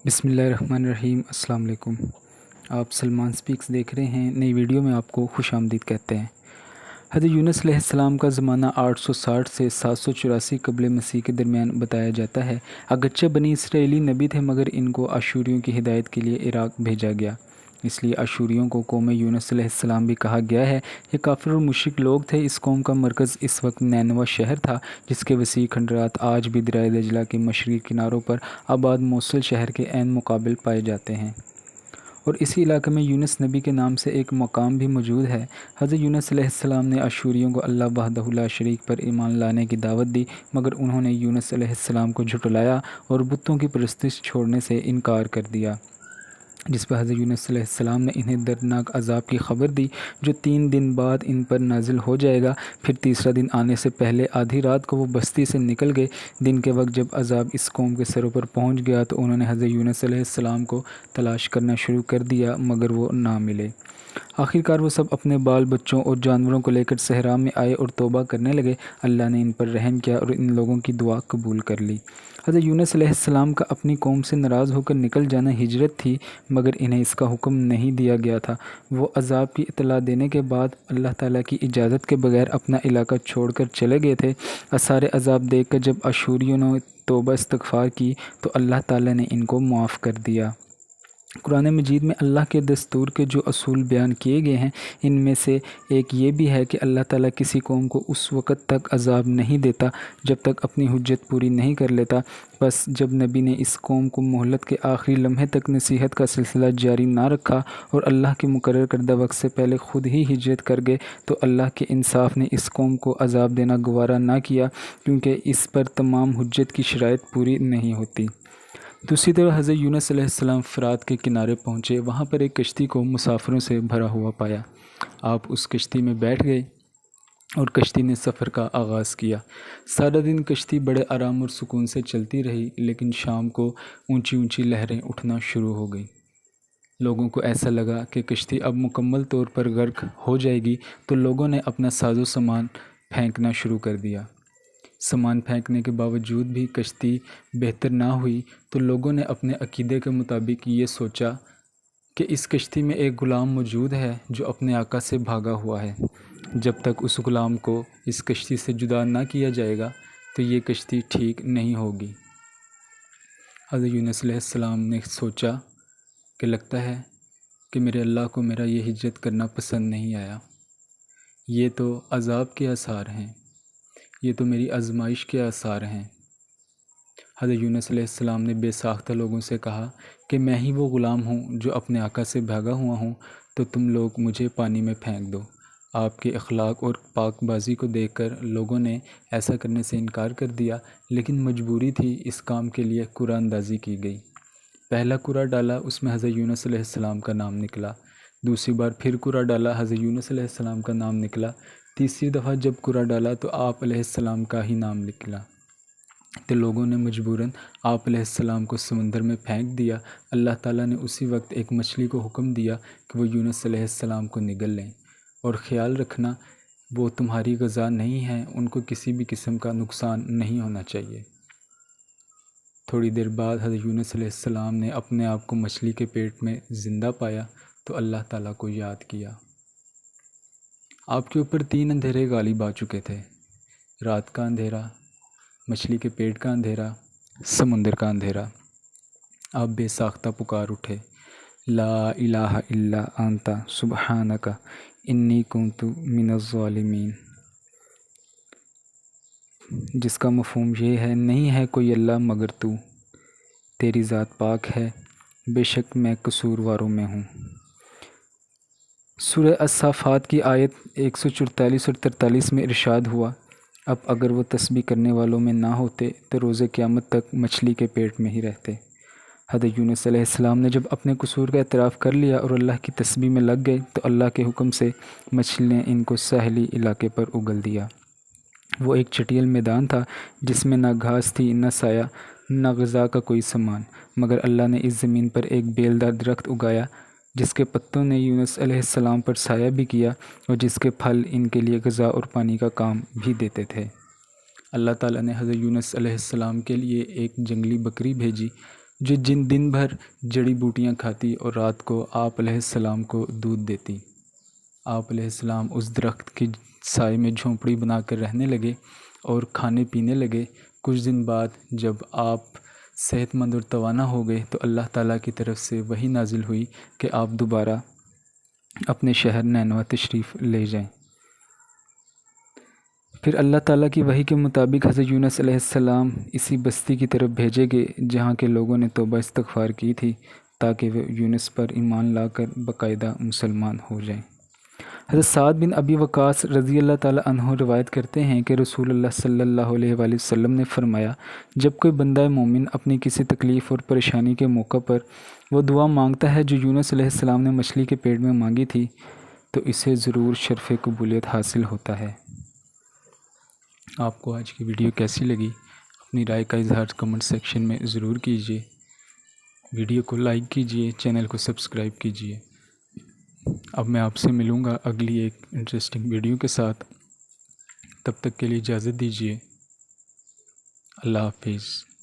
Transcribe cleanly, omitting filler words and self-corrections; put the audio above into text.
بسم اللہ الرحمن الرحیم۔ السلام علیکم۔ آپ سلمان سپیکس دیکھ رہے ہیں۔ نئی ویڈیو میں آپ کو خوش آمدید کہتے ہیں۔ حضرت یونس علیہ السلام کا زمانہ 860 سے 784 قبل مسیح کے درمیان بتایا جاتا ہے۔ اگرچہ بنی اسرائیلی نبی تھے مگر ان کو اشوریوں کی ہدایت کے لیے عراق بھیجا گیا، اس لیے اشوریوں کو قوم یونس علیہ السلام بھی کہا گیا ہے۔ یہ کافر اور مشرک لوگ تھے۔ اس قوم کا مرکز اس وقت نینوا شہر تھا، جس کے وسیع کھنڈرات آج بھی دریائے دجلہ کے مشرقی کناروں پر آباد موصل شہر کے عین مقابل پائے جاتے ہیں، اور اسی علاقے میں یونس نبی کے نام سے ایک مقام بھی موجود ہے۔ حضرت یونس علیہ السلام نے اشوریوں کو اللہ وحدہ لا شریک پر ایمان لانے کی دعوت دی، مگر انہوں نے یونس علیہ السلام کو جھٹلایا اور بتوں کی پرستش چھوڑنے سے انکار کر دیا، جس پر حضرت یونس علیہ السلام نے انہیں دردناک عذاب کی خبر دی جو 3 دن بعد ان پر نازل ہو جائے گا۔ پھر تیسرا دن آنے سے پہلے آدھی رات کو وہ بستی سے نکل گئے۔ دن کے وقت جب عذاب اس قوم کے سروں پر پہنچ گیا تو انہوں نے حضرت یونس علیہ السلام کو تلاش کرنا شروع کر دیا مگر وہ نہ ملے۔ آخرکار وہ سب اپنے بال بچوں اور جانوروں کو لے کر صحرا میں آئے اور توبہ کرنے لگے۔ اللہ نے ان پر رحم کیا اور ان لوگوں کی دعا قبول کر لی۔ حضرت یونس علیہ السلام کا اپنی قوم سے ناراض ہو کر نکل جانا ہجرت تھی، مگر انہیں اس کا حکم نہیں دیا گیا تھا۔ وہ عذاب کی اطلاع دینے کے بعد اللہ تعالیٰ کی اجازت کے بغیر اپنا علاقہ چھوڑ کر چلے گئے تھے۔ آثار عذاب دیکھ کر جب اشوریوں نے توبہ استغفار کی تو اللہ تعالیٰ نے ان کو معاف کر دیا۔ قرآن مجید میں اللہ کے دستور کے جو اصول بیان کیے گئے ہیں، ان میں سے ایک یہ بھی ہے کہ اللہ تعالیٰ کسی قوم کو اس وقت تک عذاب نہیں دیتا جب تک اپنی حجت پوری نہیں کر لیتا۔ بس جب نبی نے اس قوم کو مہلت کے آخری لمحے تک نصیحت کا سلسلہ جاری نہ رکھا اور اللہ کے مقرر کردہ وقت سے پہلے خود ہی ہجرت کر گئے تو اللہ کے انصاف نے اس قوم کو عذاب دینا گوارا نہ کیا، کیونکہ اس پر تمام حجت کی شرائط پوری نہیں ہوتی۔ دوسری طرف حضرت یونس علیہ السلام فرات کے کنارے پہنچے۔ وہاں پر ایک کشتی کو مسافروں سے بھرا ہوا پایا۔ آپ اس کشتی میں بیٹھ گئے اور کشتی نے سفر کا آغاز کیا۔ سارا دن کشتی بڑے آرام اور سکون سے چلتی رہی، لیکن شام کو اونچی اونچی لہریں اٹھنا شروع ہو گئیں۔ لوگوں کو ایسا لگا کہ کشتی اب مکمل طور پر غرق ہو جائے گی، تو لوگوں نے اپنا ساز و سامان پھینکنا شروع کر دیا۔ سامان پھینکنے کے باوجود بھی کشتی بہتر نہ ہوئی تو لوگوں نے اپنے عقیدے کے مطابق یہ سوچا کہ اس کشتی میں ایک غلام موجود ہے جو اپنے آقا سے بھاگا ہوا ہے۔ جب تک اس غلام کو اس کشتی سے جدا نہ کیا جائے گا تو یہ کشتی ٹھیک نہیں ہوگی۔ حضرت یونس علیہ السلام نے سوچا کہ لگتا ہے کہ میرے اللہ کو میرا یہ ہجرت کرنا پسند نہیں آیا۔ یہ تو عذاب کے آثار ہیں، یہ تو میری آزمائش کے آثار ہیں۔ حضرت یونس علیہ السلام نے بے ساختہ لوگوں سے کہا کہ میں ہی وہ غلام ہوں جو اپنے آقا سے بھاگا ہوا ہوں، تو تم لوگ مجھے پانی میں پھینک دو۔ آپ کے اخلاق اور پاک بازی کو دیکھ کر لوگوں نے ایسا کرنے سے انکار کر دیا، لیکن مجبوری تھی، اس کام کے لیے قرآن اندازی کی گئی۔ پہلا قرعہ ڈالا، اس میں حضرت یونس علیہ السلام کا نام نکلا۔ دوسری بار پھر قرعہ ڈالا، حضرت یونس علیہ السلام کا نام نکلا۔ تیسری دفعہ جب قرعہ ڈالا تو آپ علیہ السلام کا ہی نام نکلا، تو لوگوں نے مجبوراً آپ علیہ السلام کو سمندر میں پھینک دیا۔ اللہ تعالیٰ نے اسی وقت ایک مچھلی کو حکم دیا کہ وہ یونس علیہ السلام کو نگل لیں، اور خیال رکھنا وہ تمہاری غذا نہیں ہیں، ان کو کسی بھی قسم کا نقصان نہیں ہونا چاہیے۔ تھوڑی دیر بعد حضرت یونس علیہ السلام نے اپنے آپ کو مچھلی کے پیٹ میں زندہ پایا تو اللہ تعالیٰ کو یاد کیا۔ آپ کے اوپر 3 اندھیرے غالب آ چکے تھے، رات کا اندھیرا، مچھلی کے پیٹ کا اندھیرا، سمندر کا اندھیرا۔ آپ بے ساختہ پکار اٹھے، لا الہ الا انت سبحانک انی کنت من الظالمین، جس کا مفہوم یہ ہے نہیں ہے کوئی اللہ مگر تو، تیری ذات پاک ہے، بے شک میں قصورواروں میں ہوں۔ سورہ الصافات کی آیت 144 اور 43 میں ارشاد ہوا، اب اگر وہ تسبیح کرنے والوں میں نہ ہوتے تو روز قیامت تک مچھلی کے پیٹ میں ہی رہتے۔ حضرت یونس علیہ السلام نے جب اپنے قصور کا اعتراف کر لیا اور اللہ کی تسبیح میں لگ گئے تو اللہ کے حکم سے مچھلی نے ان کو ساحلی علاقے پر اگل دیا۔ وہ ایک چٹیل میدان تھا جس میں نہ گھاس تھی، نہ سایہ، نہ غذا کا کوئی سامان، مگر اللہ نے اس زمین پر ایک بیلدار درخت اگایا جس کے پتوں نے یونس علیہ السلام پر سایہ بھی کیا اور جس کے پھل ان کے لیے غذا اور پانی کا کام بھی دیتے تھے۔ اللہ تعالیٰ نے حضرت یونس علیہ السلام کے لیے ایک جنگلی بکری بھیجی جو دن بھر جڑی بوٹیاں کھاتی اور رات کو آپ علیہ السلام کو دودھ دیتی۔ آپ علیہ السلام اس درخت کی سائے میں جھونپڑی بنا کر رہنے لگے اور کھانے پینے لگے۔ کچھ دن بعد جب آپ صحت مند اور توانا ہو گئے تو اللہ تعالیٰ کی طرف سے وحی نازل ہوئی کہ آپ دوبارہ اپنے شہر نینوا تشریف لے جائیں۔ پھر اللہ تعالیٰ کی وحی کے مطابق حضرت یونس علیہ السلام اسی بستی کی طرف بھیجے گئے جہاں کے لوگوں نے توبہ استغفار کی تھی، تاکہ وہ یونس پر ایمان لا کر باقاعدہ مسلمان ہو جائیں۔ حضرت سعد بن ابی وقاص رضی اللہ تعالیٰ عنہ روایت کرتے ہیں کہ رسول اللہ صلی اللہ علیہ وآلہ وسلم نے فرمایا، جب کوئی بندہ مومن اپنی کسی تکلیف اور پریشانی کے موقع پر وہ دعا مانگتا ہے جو یونس علیہ السلام نے مچھلی کے پیٹ میں مانگی تھی، تو اسے ضرور شرف قبولیت حاصل ہوتا ہے۔ آپ کو آج کی ویڈیو کیسی لگی؟ اپنی رائے کا اظہار کمنٹ سیکشن میں ضرور کیجیے۔ ویڈیو کو لائک کیجیے، چینل کو سبسکرائب کیجیے۔ اب میں آپ سے ملوں گا اگلی ایک انٹرسٹنگ ویڈیو کے ساتھ۔ تب تک کے لیے اجازت دیجیے۔ اللہ حافظ۔